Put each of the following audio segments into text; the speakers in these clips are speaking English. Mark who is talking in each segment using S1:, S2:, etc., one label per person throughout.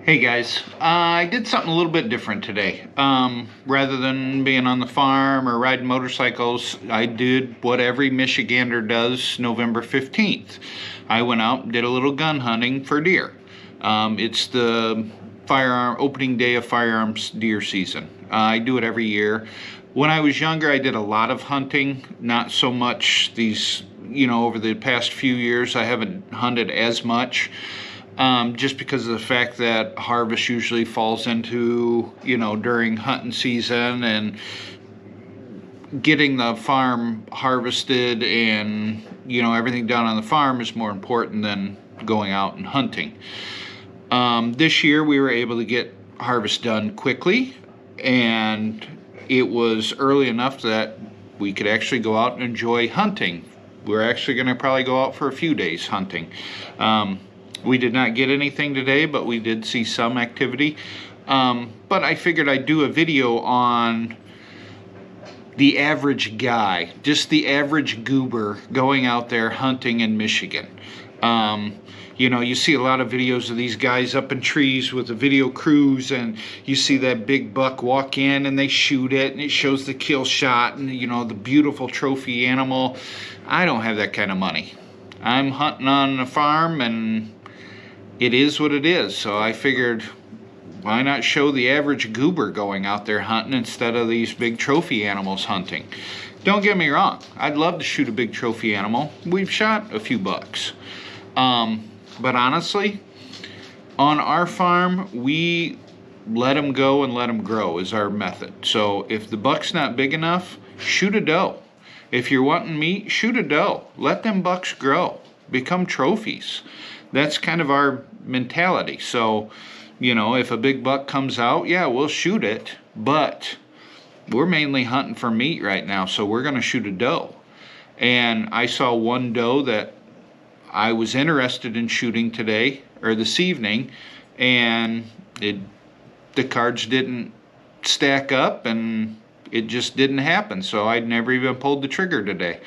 S1: Hey guys, I did something a little bit different today. Rather than being on the farm or riding motorcycles, I did what every Michigander does November 15th. I went out and did a little gun hunting for deer. It's the opening day of firearms deer season. I do it every year. When I was younger, I did a lot of hunting, not so much over the past few years, I haven't hunted as much. Just because of the fact that harvest usually falls into, during hunting season, and getting the farm harvested and, everything done on the farm is more important than going out and hunting. This year we were able to get harvest done quickly, and it was early enough that we could actually go out and enjoy hunting. We're actually going to probably go out for a few days hunting. We did not get anything today, but we did see some activity. But I figured I'd do a video on the average guy, just the average goober going out there hunting in Michigan. You see a lot of videos of these guys up in trees with the video crews, and you see that big buck walk in and they shoot it and it shows the kill shot and, the beautiful trophy animal. I don't have that kind of money. I'm hunting on a farm, and it is what it is. So I figured, why not show the average goober going out there hunting instead of these big trophy animals hunting? Don't get me wrong, I'd love to shoot a big trophy animal. We've shot a few bucks. But honestly, on our farm, we let them go and let them grow is our method. So if the buck's not big enough, shoot a doe. If you're wanting meat, shoot a doe. Let them bucks grow, become trophies. That's kind of our mentality. So, if a big buck comes out, yeah, we'll shoot it, but we're mainly hunting for meat right now, so we're going to shoot a doe. And I saw one doe that I was interested in shooting today, or this evening, and the cards didn't stack up, and it just didn't happen, so I'd never even pulled the trigger today.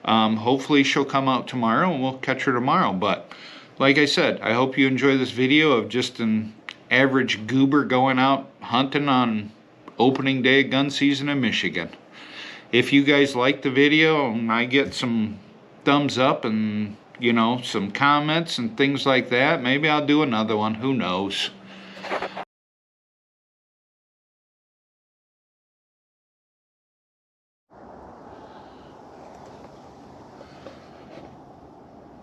S1: Hopefully she'll come out tomorrow, and we'll catch her tomorrow, but like I said, I hope you enjoy this video of just an average goober going out hunting on opening day of gun season in Michigan. If you guys like the video and I get some thumbs up and, some comments and things like that, maybe I'll do another one. Who knows?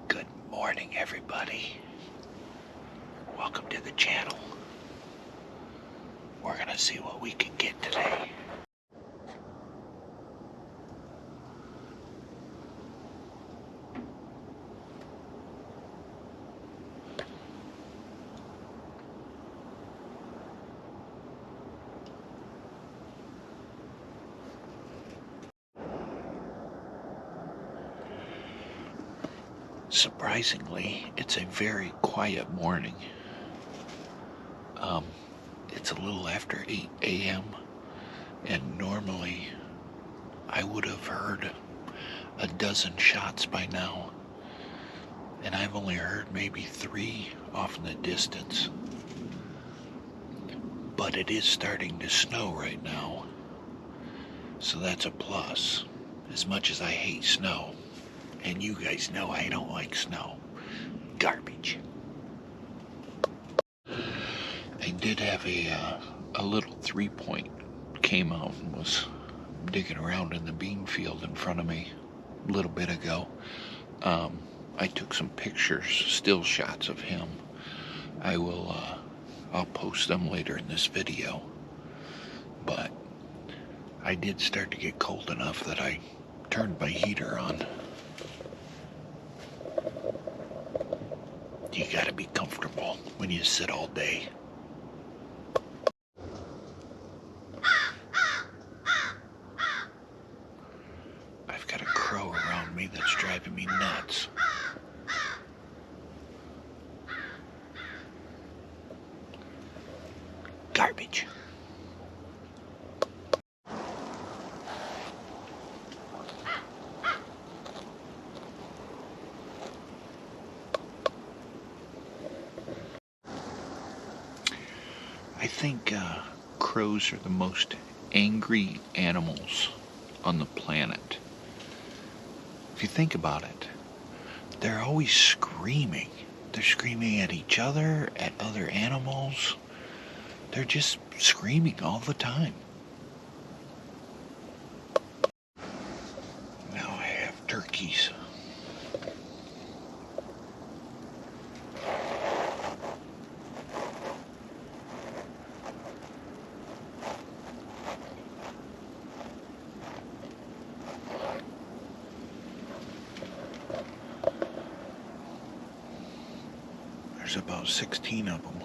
S1: Good morning, everybody. Welcome to the channel. We're gonna see what we can get today. Surprisingly, it's a very quiet morning. It's a little after 8 a.m. and normally I would have heard a dozen shots by now, and I've only heard maybe 3 off in the distance. But it is starting to snow right now, so that's a plus. As much as I hate snow, and you guys know I don't like snow. Garbage. I did have a little 3-point came out and was digging around in the bean field in front of me a little bit ago. I took some pictures, still shots of him. I'll post them later in this video. But I did start to get cold enough that I turned my heater on. You gotta be comfortable when you sit all day. I've got a crow around me that's driving me nuts. Garbage. I think crows are the most angry animals on the planet. If you think about it, they're always screaming. They're screaming at each other, at other animals. They're just screaming all the time. Now I have turkeys. There's about 16 of them.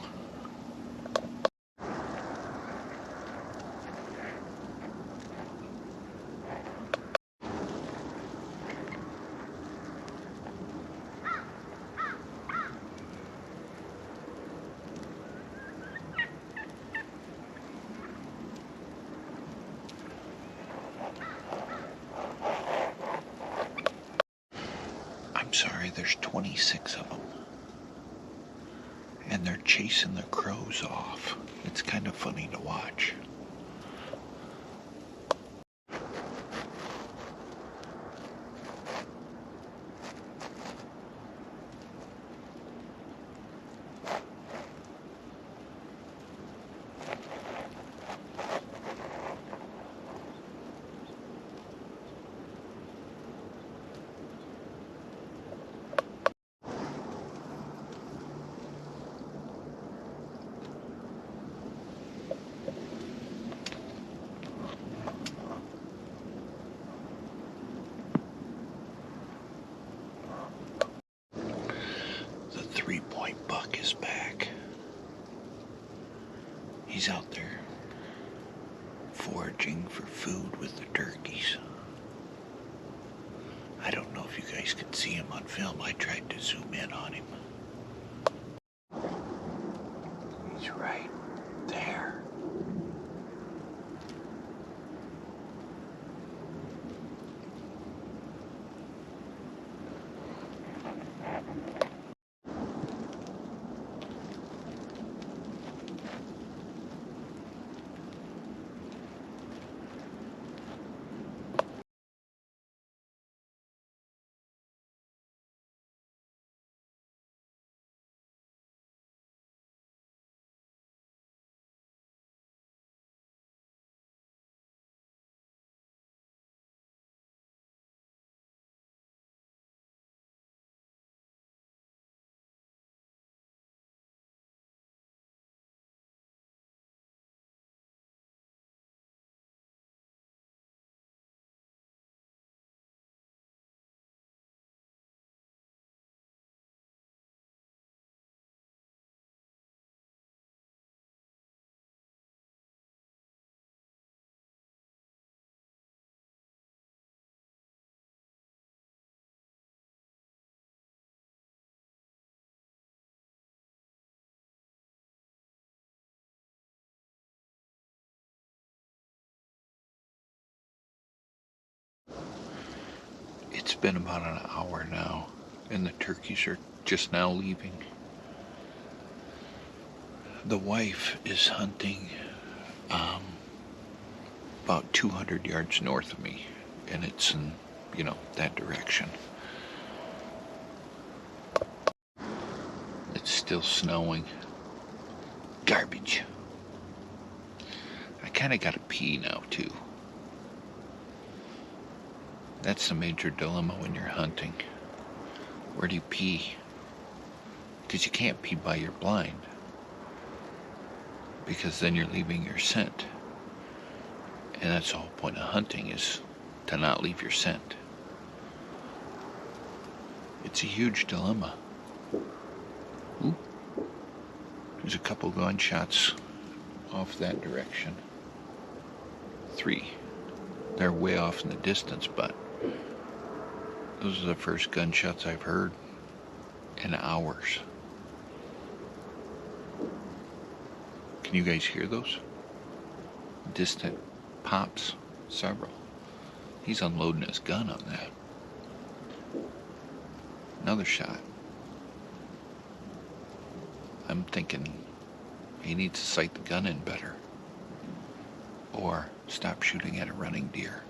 S1: I'm sorry, there's 26 of them. And they're chasing the crows off. It's kind of funny to watch. The 3-point buck is back. He's out there foraging for food with the turkeys. I don't know if you guys could see him on film. I tried to zoom in on him. He's right there. It's been about an hour now, and the turkeys are just now leaving. The wife is hunting about 200 yards north of me, and it's in, that direction. It's still snowing. Garbage. I kind of got to pee now, too. That's the major dilemma when you're hunting. Where do you pee? Because you can't pee by your blind. Because then you're leaving your scent. And that's the whole point of hunting, is to not leave your scent. It's a huge dilemma. Ooh. There's a couple gunshots off that direction. 3. They're way off in the distance, but those are the first gunshots I've heard in hours. Can you guys hear those? Distant pops, several. He's unloading his gun on that. Another shot. I'm thinking He needs to sight the gun in better. Or stop shooting at a running deer.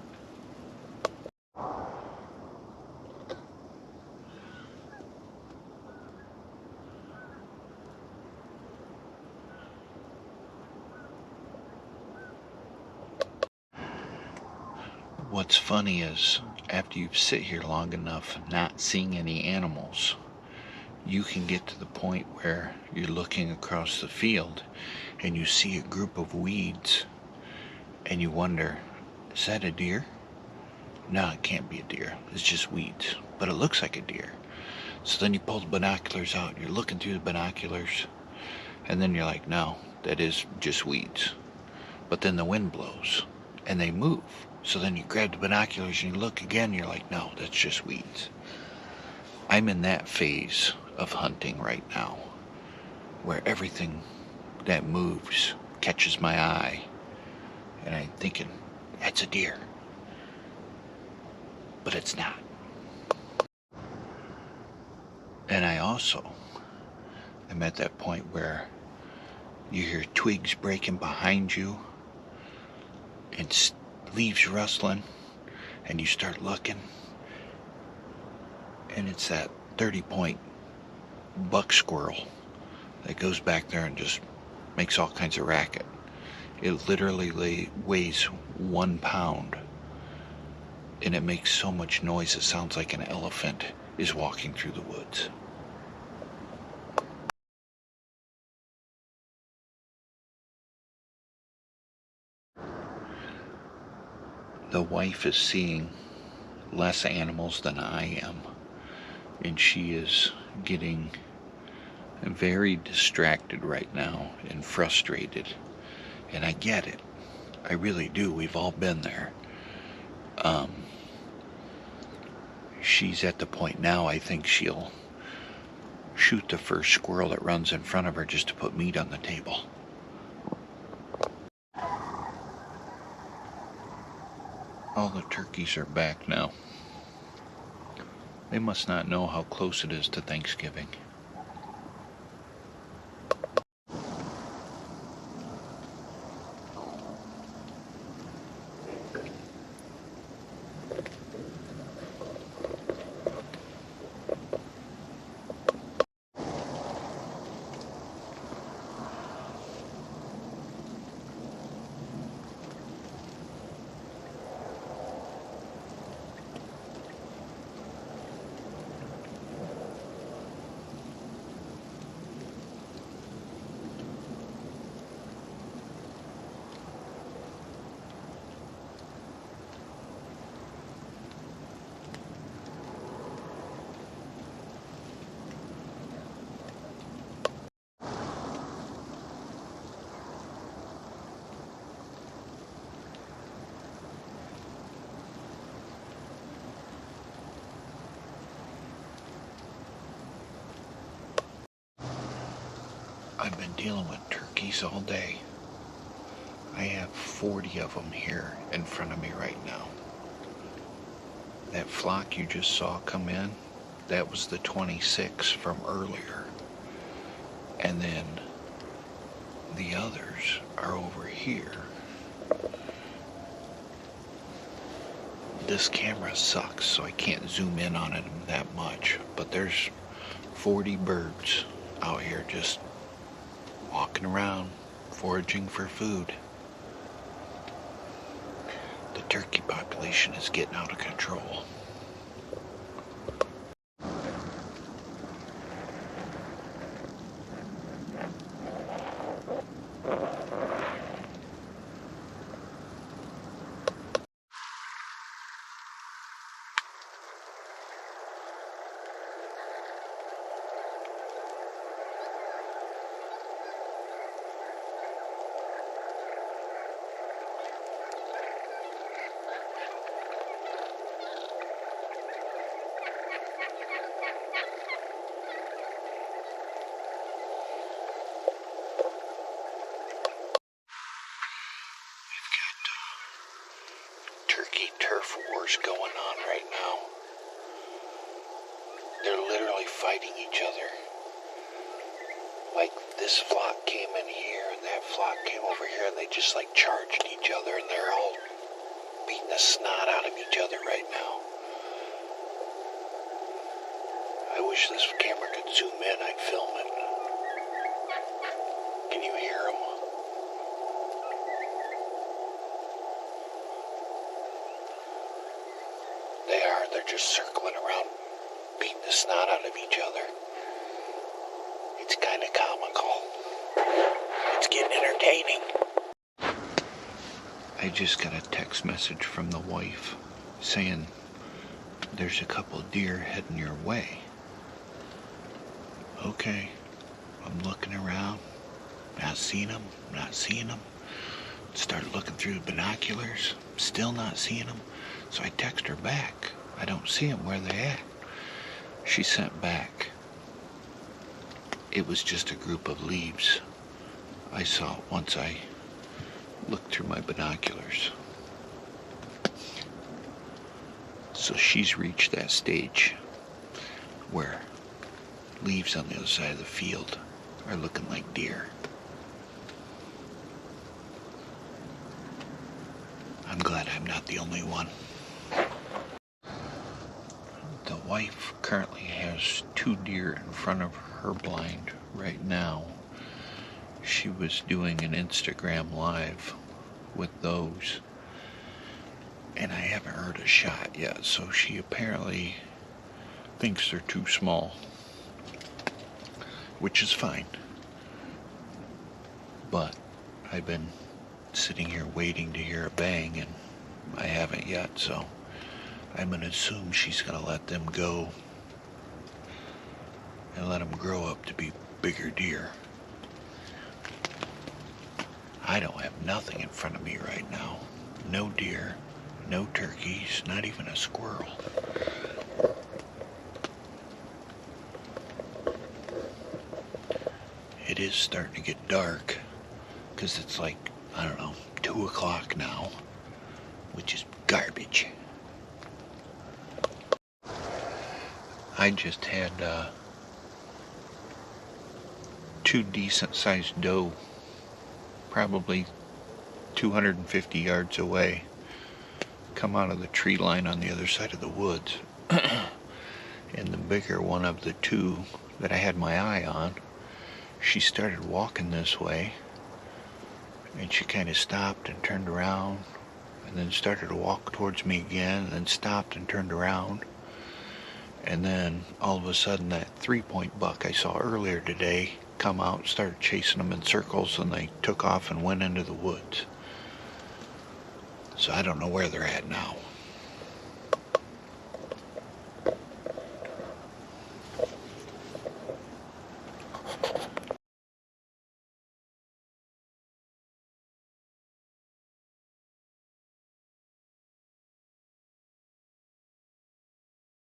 S1: What's funny is, after you sit here long enough not seeing any animals, you can get to the point where you're looking across the field and you see a group of weeds and you wonder, is that a deer? No, it can't be a deer. It's just weeds. But it looks like a deer. So then you pull the binoculars out, you're looking through the binoculars, and then you're like, no, that is just weeds. But then the wind blows and they move. So then you grab the binoculars and you look again, you're like, no, that's just weeds. I'm in that phase of hunting right now, where everything that moves catches my eye, and I'm thinking, that's a deer. But it's not. And I also am at that point where you hear twigs breaking behind you and leaves rustling, and you start looking, and it's that 30-point buck squirrel that goes back there and just makes all kinds of racket. It literally weighs 1 pound, and it makes so much noise it sounds like an elephant is walking through the woods. The wife is seeing less animals than I am, and she is getting very distracted right now and frustrated. And I get it. I really do. We've all been there. She's at the point now, I think she'll shoot the first squirrel that runs in front of her just to put meat on the table. All the turkeys are back now. They must not know how close it is to Thanksgiving. I've been dealing with turkeys all day. I have 40 of them here in front of me right now. That flock you just saw come in, that was the 26 from earlier. And then the others are over here. This camera sucks, so I can't zoom in on it that much. But there's 40 birds out here just walking around, foraging for food. The turkey population is getting out of control. Turkey turf wars going on right now. They're literally fighting each other. Like, this flock came in here and that flock came over here, and they just like charged each other, and they're all beating the snot out of each other right now. I wish this camera could zoom in, I'd film it. Can you hear them? They're just circling around, beating the snot out of each other. It's kind of comical. It's getting entertaining. I just got a text message from the wife saying there's a couple deer heading your way. Okay, I'm looking around, not seeing them. Started looking through the binoculars, still not seeing them. So I text her back. I don't see them, where they at? She sent back. It was just a group of leaves. I saw it once I looked through my binoculars. So she's reached that stage where leaves on the other side of the field are looking like deer. I'm glad I'm not the only one. The wife currently has 2 deer in front of her blind right now. She was doing an Instagram live with those, and I haven't heard a shot yet, so she apparently thinks they're too small, which is fine. But I've been sitting here waiting to hear a bang, and I haven't yet, so I'm going to assume she's going to let them go and let them grow up to be bigger deer. I don't have nothing in front of me right now. No deer, no turkeys, not even a squirrel. It is starting to get dark, because it's like, I don't know, 2 o'clock now, which is garbage. I just had 2 decent-sized doe, probably 250 yards away, come out of the tree line on the other side of the woods. And the bigger one of the 2 that I had my eye on, she started walking this way, and she kind of stopped and turned around, and then started to walk towards me again, and then stopped and turned around. And then all of a sudden that 3-point buck I saw earlier today come out, started chasing them in circles, and they took off and went into the woods. So I don't know where they're at now.